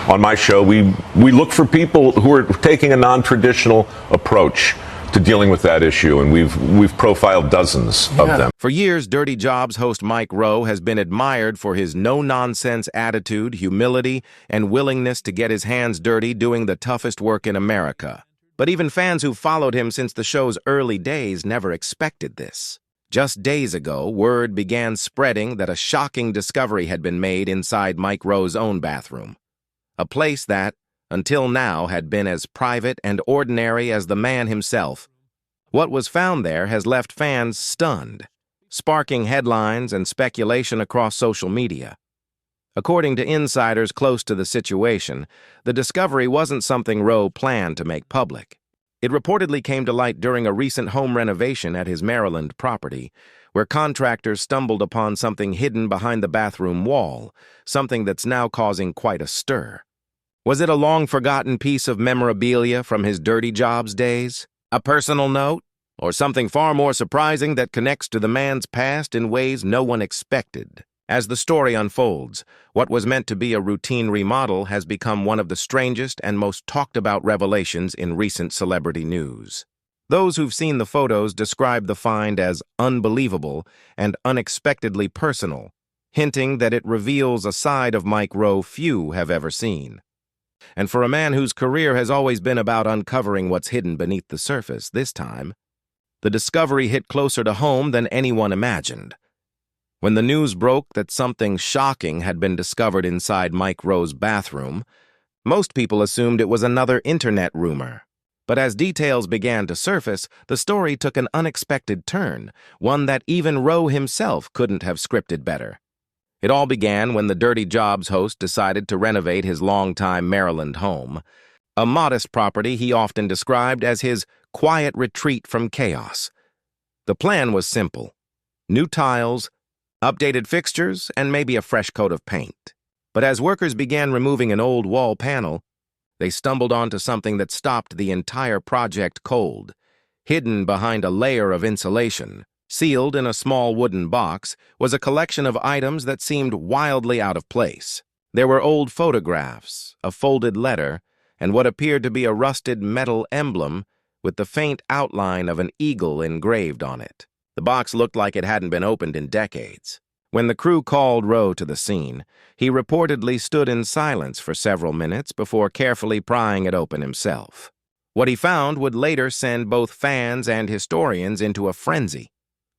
on my show, we look for people who are taking a non-traditional approach to dealing with that issue, and we've profiled dozens of them. For years, Dirty Jobs host Mike Rowe has been admired for his no-nonsense attitude, humility, and willingness to get his hands dirty doing the toughest work in America. But even fans who followed him since the show's early days never expected this. Just days ago, word began spreading that a shocking discovery had been made inside Mike Rowe's own bathroom. A place that, until now, had been as private and ordinary as the man himself. What was found there has left fans stunned, sparking headlines and speculation across social media. According to insiders close to the situation, the discovery wasn't something Rowe planned to make public. It reportedly came to light during a recent home renovation at his Maryland property, where contractors stumbled upon something hidden behind the bathroom wall, something that's now causing quite a stir. Was it a long-forgotten piece of memorabilia from his Dirty Jobs days? A personal note? Or something far more surprising that connects to the man's past in ways no one expected? As the story unfolds, what was meant to be a routine remodel has become one of the strangest and most talked-about revelations in recent celebrity news. Those who've seen the photos describe the find as unbelievable and unexpectedly personal, hinting that it reveals a side of Mike Rowe few have ever seen. And for a man whose career has always been about uncovering what's hidden beneath the surface, this time, the discovery hit closer to home than anyone imagined. When the news broke that something shocking had been discovered inside Mike Rowe's bathroom, most people assumed it was another internet rumor. But as details began to surface, the story took an unexpected turn, one that even Rowe himself couldn't have scripted better. It all began when the Dirty Jobs host decided to renovate his longtime Maryland home, a modest property he often described as his quiet retreat from chaos. The plan was simple: new tiles, updated fixtures, and maybe a fresh coat of paint. But as workers began removing an old wall panel, they stumbled onto something that stopped the entire project cold. Hidden behind a layer of insulation, sealed in a small wooden box, was a collection of items that seemed wildly out of place. There were old photographs, a folded letter, and what appeared to be a rusted metal emblem with the faint outline of an eagle engraved on it. The box looked like it hadn't been opened in decades. When the crew called Rowe to the scene, he reportedly stood in silence for several minutes before carefully prying it open himself. What he found would later send both fans and historians into a frenzy.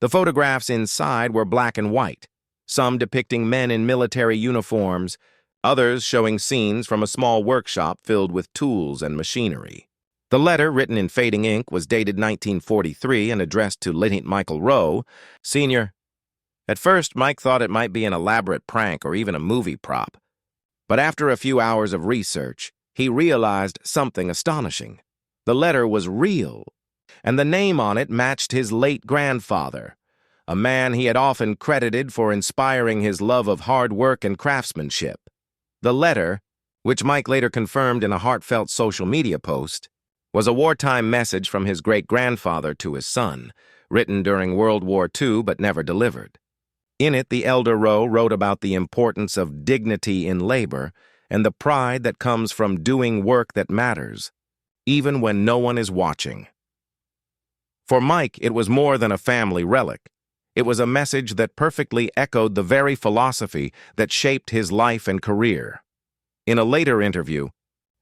The photographs inside were black and white, some depicting men in military uniforms, others showing scenes from a small workshop filled with tools and machinery. The letter, written in fading ink, was dated 1943 and addressed to Lieutenant Michael Rowe, Sr. At first, Mike thought it might be an elaborate prank or even a movie prop. But after a few hours of research, he realized something astonishing. The letter was real, and the name on it matched his late grandfather, a man he had often credited for inspiring his love of hard work and craftsmanship. The letter, which Mike later confirmed in a heartfelt social media post, was a wartime message from his great-grandfather to his son, written during World War II but never delivered. In it, the elder Rowe wrote about the importance of dignity in labor and the pride that comes from doing work that matters, even when no one is watching. For Mike, it was more than a family relic. It was a message that perfectly echoed the very philosophy that shaped his life and career. In a later interview,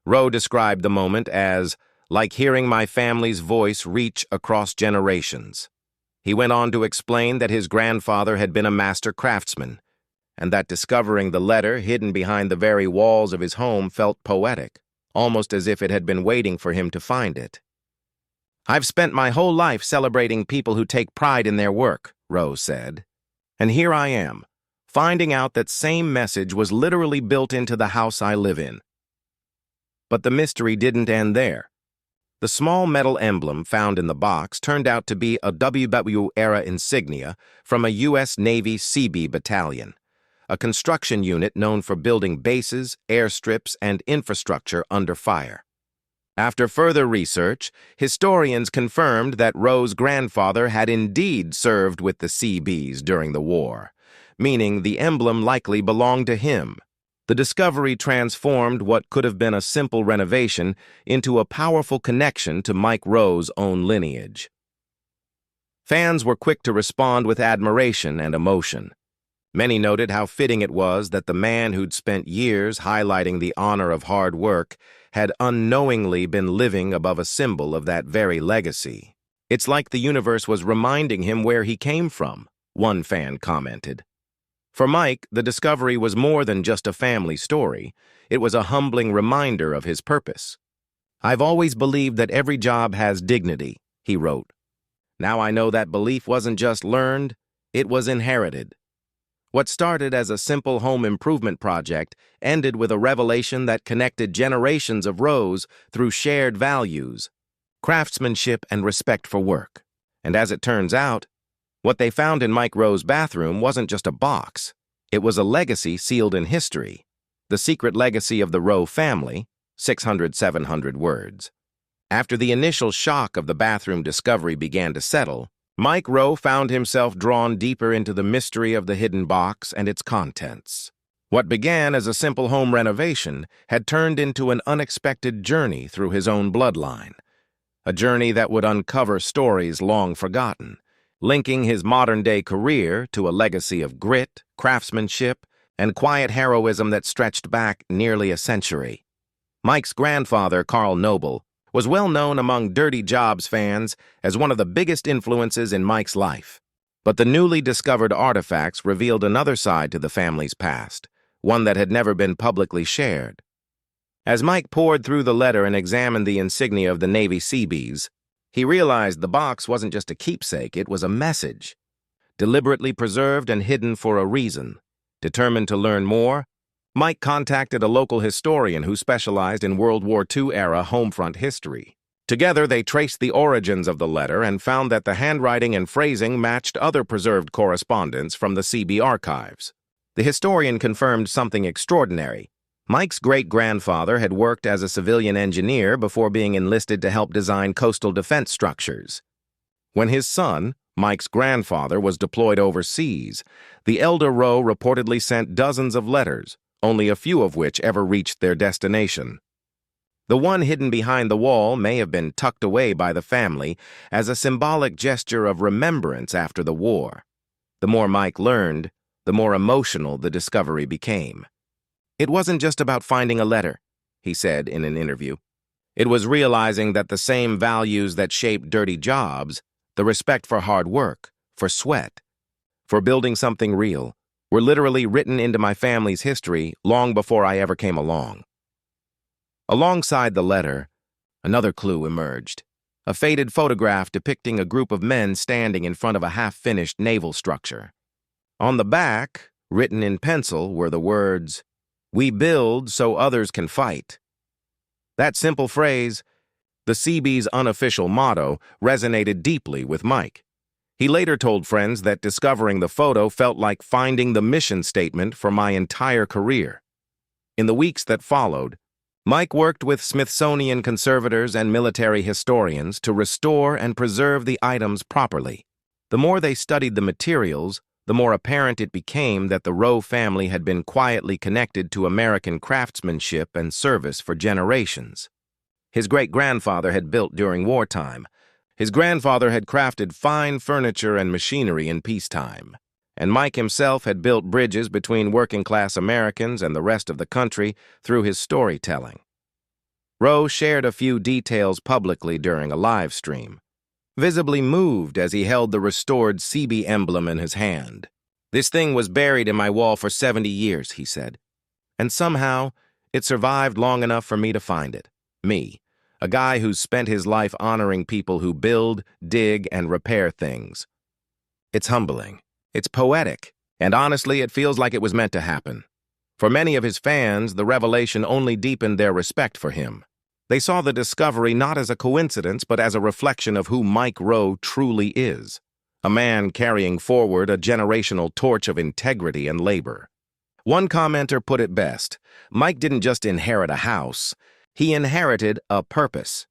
Rowe described the moment as like hearing my family's voice reach across generations. He went on to explain that his grandfather had been a master craftsman, and that discovering the letter hidden behind the very walls of his home felt poetic, almost as if it had been waiting for him to find it. I've spent my whole life celebrating people who take pride in their work, Rowe said. And here I am, finding out that same message was literally built into the house I live in. But the mystery didn't end there. The small metal emblem found in the box turned out to be a WW-era insignia from a U.S. Navy Seabee battalion, a construction unit known for building bases, airstrips, and infrastructure under fire. After further research, historians confirmed that Rowe's grandfather had indeed served with the Seabees during the war, meaning the emblem likely belonged to him. The discovery transformed what could have been a simple renovation into a powerful connection to Mike Rowe's own lineage. Fans were quick to respond with admiration and emotion. Many noted how fitting it was that the man who'd spent years highlighting the honor of hard work had unknowingly been living above a symbol of that very legacy. "It's like the universe was reminding him where he came from," one fan commented. For Mike, the discovery was more than just a family story. It was a humbling reminder of his purpose. "I've always believed that every job has dignity," he wrote. "Now I know that belief wasn't just learned, it was inherited." What started as a simple home improvement project ended with a revelation that connected generations of Rowes through shared values, craftsmanship, and respect for work. And as it turns out, what they found in Mike Rowe's bathroom wasn't just a box. It was a legacy sealed in history, the secret legacy of the Rowe family, 700 words. After the initial shock of the bathroom discovery began to settle, Mike Rowe found himself drawn deeper into the mystery of the hidden box and its contents. What began as a simple home renovation had turned into an unexpected journey through his own bloodline, a journey that would uncover stories long forgotten, linking his modern-day career to a legacy of grit, craftsmanship, and quiet heroism that stretched back nearly a century. Mike's grandfather, Carl Noble, was well known among Dirty Jobs fans as one of the biggest influences in Mike's life. But the newly discovered artifacts revealed another side to the family's past, one that had never been publicly shared. As Mike pored through the letter and examined the insignia of the Navy Seabees, he realized the box wasn't just a keepsake, it was a message, deliberately preserved and hidden for a reason. Determined to learn more, Mike contacted a local historian who specialized in World War II-era homefront history. Together, they traced the origins of the letter and found that the handwriting and phrasing matched other preserved correspondence from the Seabee archives. The historian confirmed something extraordinary. Mike's great-grandfather had worked as a civilian engineer before being enlisted to help design coastal defense structures. When his son, Mike's grandfather, was deployed overseas, the elder Rowe reportedly sent dozens of letters, only a few of which ever reached their destination. The one hidden behind the wall may have been tucked away by the family as a symbolic gesture of remembrance after the war. The more Mike learned, the more emotional the discovery became. "It wasn't just about finding a letter," he said in an interview. "It was realizing that the same values that shaped Dirty Jobs, the respect for hard work, for sweat, for building something real, were literally written into my family's history long before I ever came along." Alongside the letter, another clue emerged, a faded photograph depicting a group of men standing in front of a half-finished naval structure. On the back, written in pencil, were the words, "We build so others can fight." That simple phrase, the Seabees' unofficial motto, resonated deeply with Mike. He later told friends that discovering the photo felt like finding the mission statement for my entire career. In the weeks that followed, Mike worked with Smithsonian conservators and military historians to restore and preserve the items properly. The more they studied the materials, the more apparent it became that the Rowe family had been quietly connected to American craftsmanship and service for generations. His great-grandfather had built during wartime. His grandfather had crafted fine furniture and machinery in peacetime. And Mike himself had built bridges between working-class Americans and the rest of the country through his storytelling. Rowe shared a few details publicly during a live stream, visibly moved as he held the restored Seabee emblem in his hand. "This thing was buried in my wall for 70 years, he said. "And somehow, it survived long enough for me to find it. Me, a guy who's spent his life honoring people who build, dig, and repair things. It's humbling. It's poetic. And honestly, it feels like it was meant to happen." For many of his fans, the revelation only deepened their respect for him. They saw the discovery not as a coincidence, but as a reflection of who Mike Rowe truly is, a man carrying forward a generational torch of integrity and labor. One commenter put it best: Mike didn't just inherit a house, he inherited a purpose.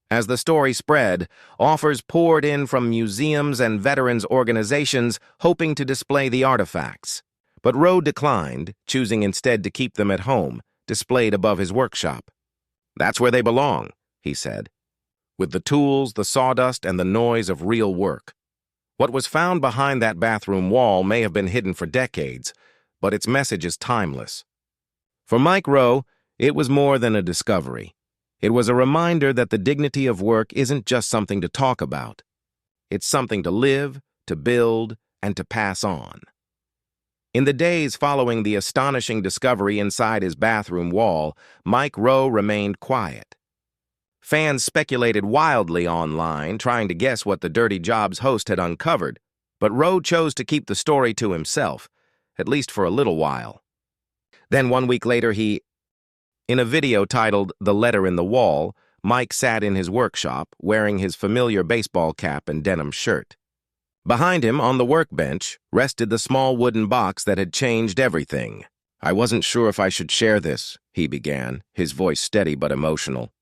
As the story spread, offers poured in from museums and veterans organizations hoping to display the artifacts. But Rowe declined, choosing instead to keep them at home, displayed above his workshop. "That's where they belong," he said, "with the tools, the sawdust, and the noise of real work." What was found behind that bathroom wall may have been hidden for decades, but its message is timeless. For Mike Rowe, it was more than a discovery. It was a reminder that the dignity of work isn't just something to talk about. It's something to live, to build, and to pass on. In the days following the astonishing discovery inside his bathroom wall, Mike Rowe remained quiet. Fans speculated wildly online, trying to guess what the Dirty Jobs host had uncovered, but Rowe chose to keep the story to himself, at least for a little while. Then 1 week later, in a video titled "The Letter in the Wall," Mike sat in his workshop, wearing his familiar baseball cap and denim shirt. Behind him, on the workbench, rested the small wooden box that had changed everything. "I wasn't sure if I should share this," he began, his voice steady but emotional.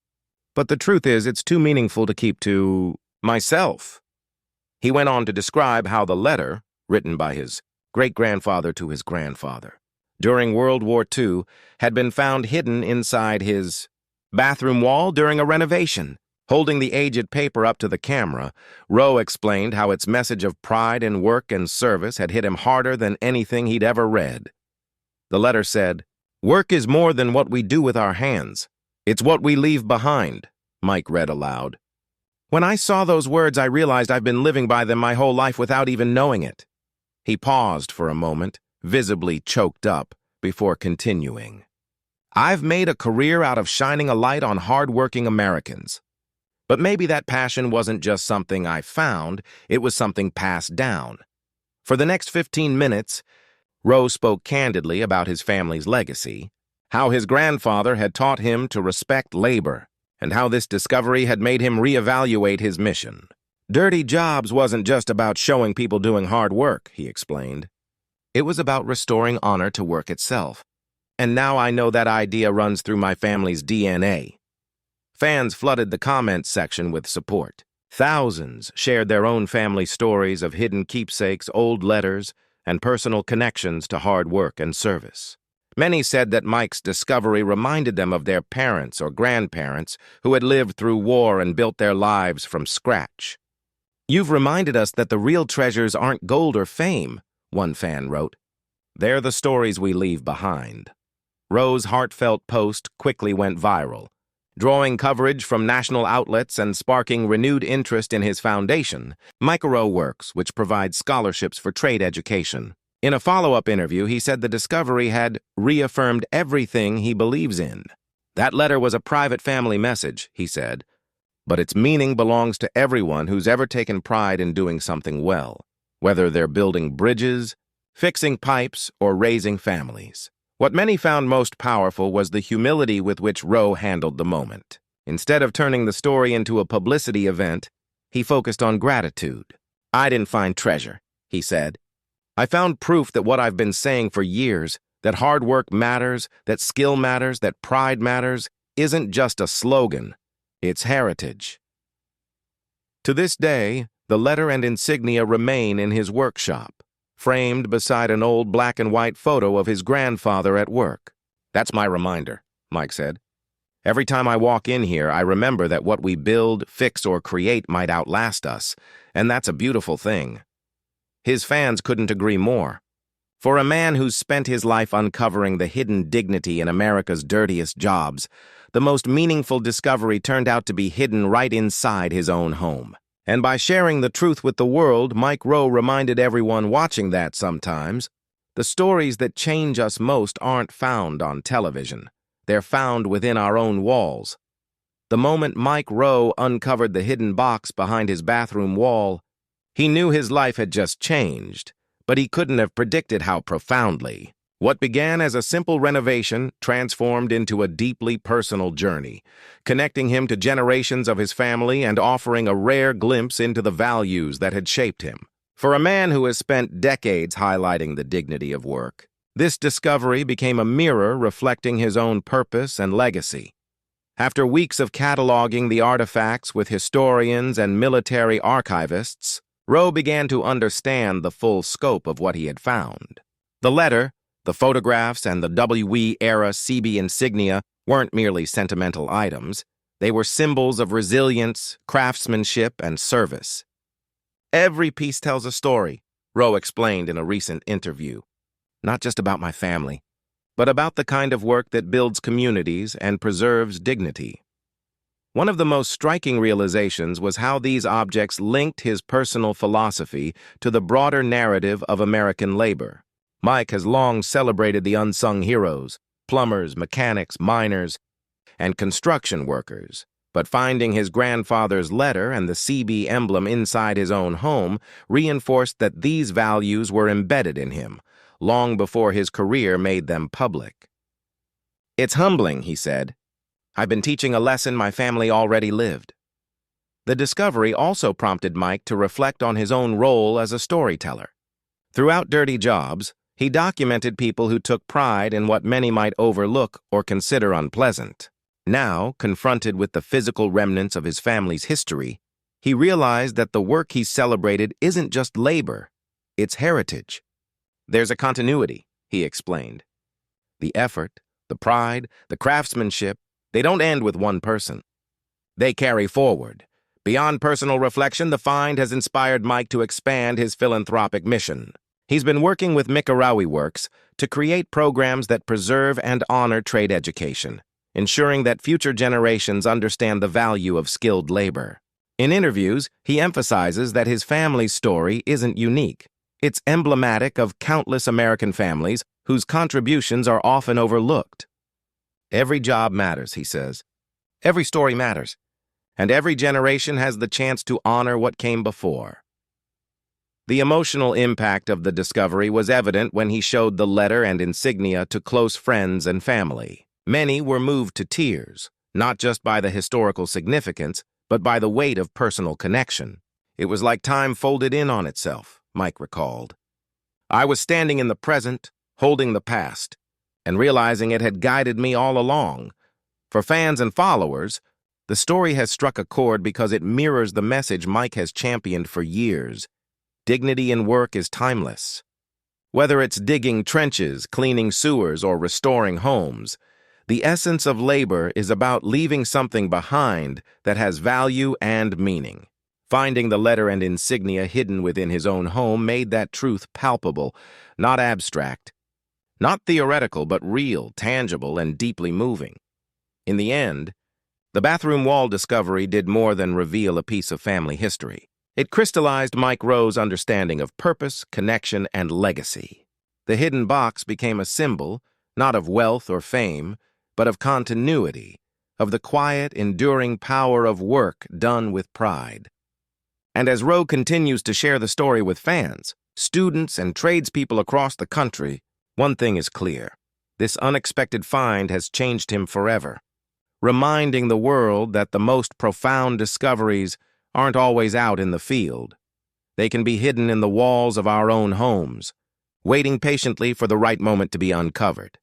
"But the truth is, it's too meaningful to keep to myself." He went on to describe how the letter, written by his great-grandfather to his grandfather, during World War II, had been found hidden inside his bathroom wall during a renovation. Holding the aged paper up to the camera, Rowe explained how its message of pride in work and service had hit him harder than anything he'd ever read. The letter said, "Work is more than what we do with our hands. It's what we leave behind," Mike read aloud. "When I saw those words, I realized I've been living by them my whole life without even knowing it." He paused for a moment, visibly choked up, before continuing. "I've made a career out of shining a light on hard-working Americans. But maybe that passion wasn't just something I found, it was something passed down." For the next 15 minutes, Rowe spoke candidly about his family's legacy, how his grandfather had taught him to respect labor, and how this discovery had made him reevaluate his mission. "Dirty Jobs wasn't just about showing people doing hard work," he explained. "It was about restoring honor to work itself. And now I know that idea runs through my family's DNA." Fans flooded the comments section with support. Thousands shared their own family stories of hidden keepsakes, old letters, and personal connections to hard work and service. Many said that Mike's discovery reminded them of their parents or grandparents who had lived through war and built their lives from scratch. "You've reminded us that the real treasures aren't gold or fame," one fan wrote. "They're the stories we leave behind." Rowe's heartfelt post quickly went viral, drawing coverage from national outlets and sparking renewed interest in his foundation, Mike Rowe Works, which provides scholarships for trade education. In a follow-up interview, he said the discovery had reaffirmed everything he believes in. "That letter was a private family message," he said, "but its meaning belongs to everyone who's ever taken pride in doing something well, whether they're building bridges, fixing pipes, or raising families." What many found most powerful was the humility with which Rowe handled the moment. Instead of turning the story into a publicity event, he focused on gratitude. "I didn't find treasure," he said. "I found proof that what I've been saying for years, that hard work matters, that skill matters, that pride matters, isn't just a slogan, it's heritage." To this day, the letter and insignia remain in his workshop, framed beside an old black-and-white photo of his grandfather at work. "That's my reminder," Mike said. "Every time I walk in here, I remember that what we build, fix, or create might outlast us, and that's a beautiful thing." His fans couldn't agree more. For a man who's spent his life uncovering the hidden dignity in America's dirtiest jobs, the most meaningful discovery turned out to be hidden right inside his own home. And by sharing the truth with the world, Mike Rowe reminded everyone watching that sometimes, the stories that change us most aren't found on television. They're found within our own walls. The moment Mike Rowe uncovered the hidden box behind his bathroom wall, he knew his life had just changed, but he couldn't have predicted how profoundly. What began as a simple renovation transformed into a deeply personal journey, connecting him to generations of his family and offering a rare glimpse into the values that had shaped him. For a man who has spent decades highlighting the dignity of work, this discovery became a mirror reflecting his own purpose and legacy. After weeks of cataloging the artifacts with historians and military archivists, Rowe began to understand the full scope of what he had found. The letter, the photographs, and the WE-era CB insignia weren't merely sentimental items. They were symbols of resilience, craftsmanship, and service. Every piece tells a story, Rowe explained in a recent interview. Not just about my family, but about the kind of work that builds communities and preserves dignity. One of the most striking realizations was how these objects linked his personal philosophy to the broader narrative of American labor. Mike has long celebrated the unsung heroes, plumbers, mechanics, miners, and construction workers. But finding his grandfather's letter and the CB emblem inside his own home reinforced that these values were embedded in him, long before his career made them public. "It's humbling," he said. "I've been teaching a lesson my family already lived." The discovery also prompted Mike to reflect on his own role as a storyteller. Throughout Dirty Jobs, he documented people who took pride in what many might overlook or consider unpleasant. Now, confronted with the physical remnants of his family's history, he realized that the work he celebrated isn't just labor, it's heritage. "There's a continuity," he explained. "The effort, the pride, the craftsmanship, they don't end with one person. They carry forward." Beyond personal reflection, the find has inspired Mike to expand his philanthropic mission. He's been working with Mikarowi Works to create programs that preserve and honor trade education, ensuring that future generations understand the value of skilled labor. In interviews, he emphasizes that his family's story isn't unique. It's emblematic of countless American families whose contributions are often overlooked. "Every job matters," he says. "Every story matters. And every generation has the chance to honor what came before." The emotional impact of the discovery was evident when he showed the letter and insignia to close friends and family. Many were moved to tears, not just by the historical significance, but by the weight of personal connection. "It was like time folded in on itself," Mike recalled. "I was standing in the present, holding the past, and realizing it had guided me all along." For fans and followers, the story has struck a chord because it mirrors the message Mike has championed for years. Dignity in work is timeless. Whether it's digging trenches, cleaning sewers, or restoring homes, the essence of labor is about leaving something behind that has value and meaning. Finding the letter and insignia hidden within his own home made that truth palpable, not abstract. Not theoretical, but real, tangible, and deeply moving. In the end, the bathroom wall discovery did more than reveal a piece of family history. It crystallized Mike Rowe's understanding of purpose, connection, and legacy. The hidden box became a symbol, not of wealth or fame, but of continuity, of the quiet, enduring power of work done with pride. And as Rowe continues to share the story with fans, students, and tradespeople across the country, one thing is clear. This unexpected find has changed him forever, reminding the world that the most profound discoveries aren't always out in the field. They can be hidden in the walls of our own homes, waiting patiently for the right moment to be uncovered.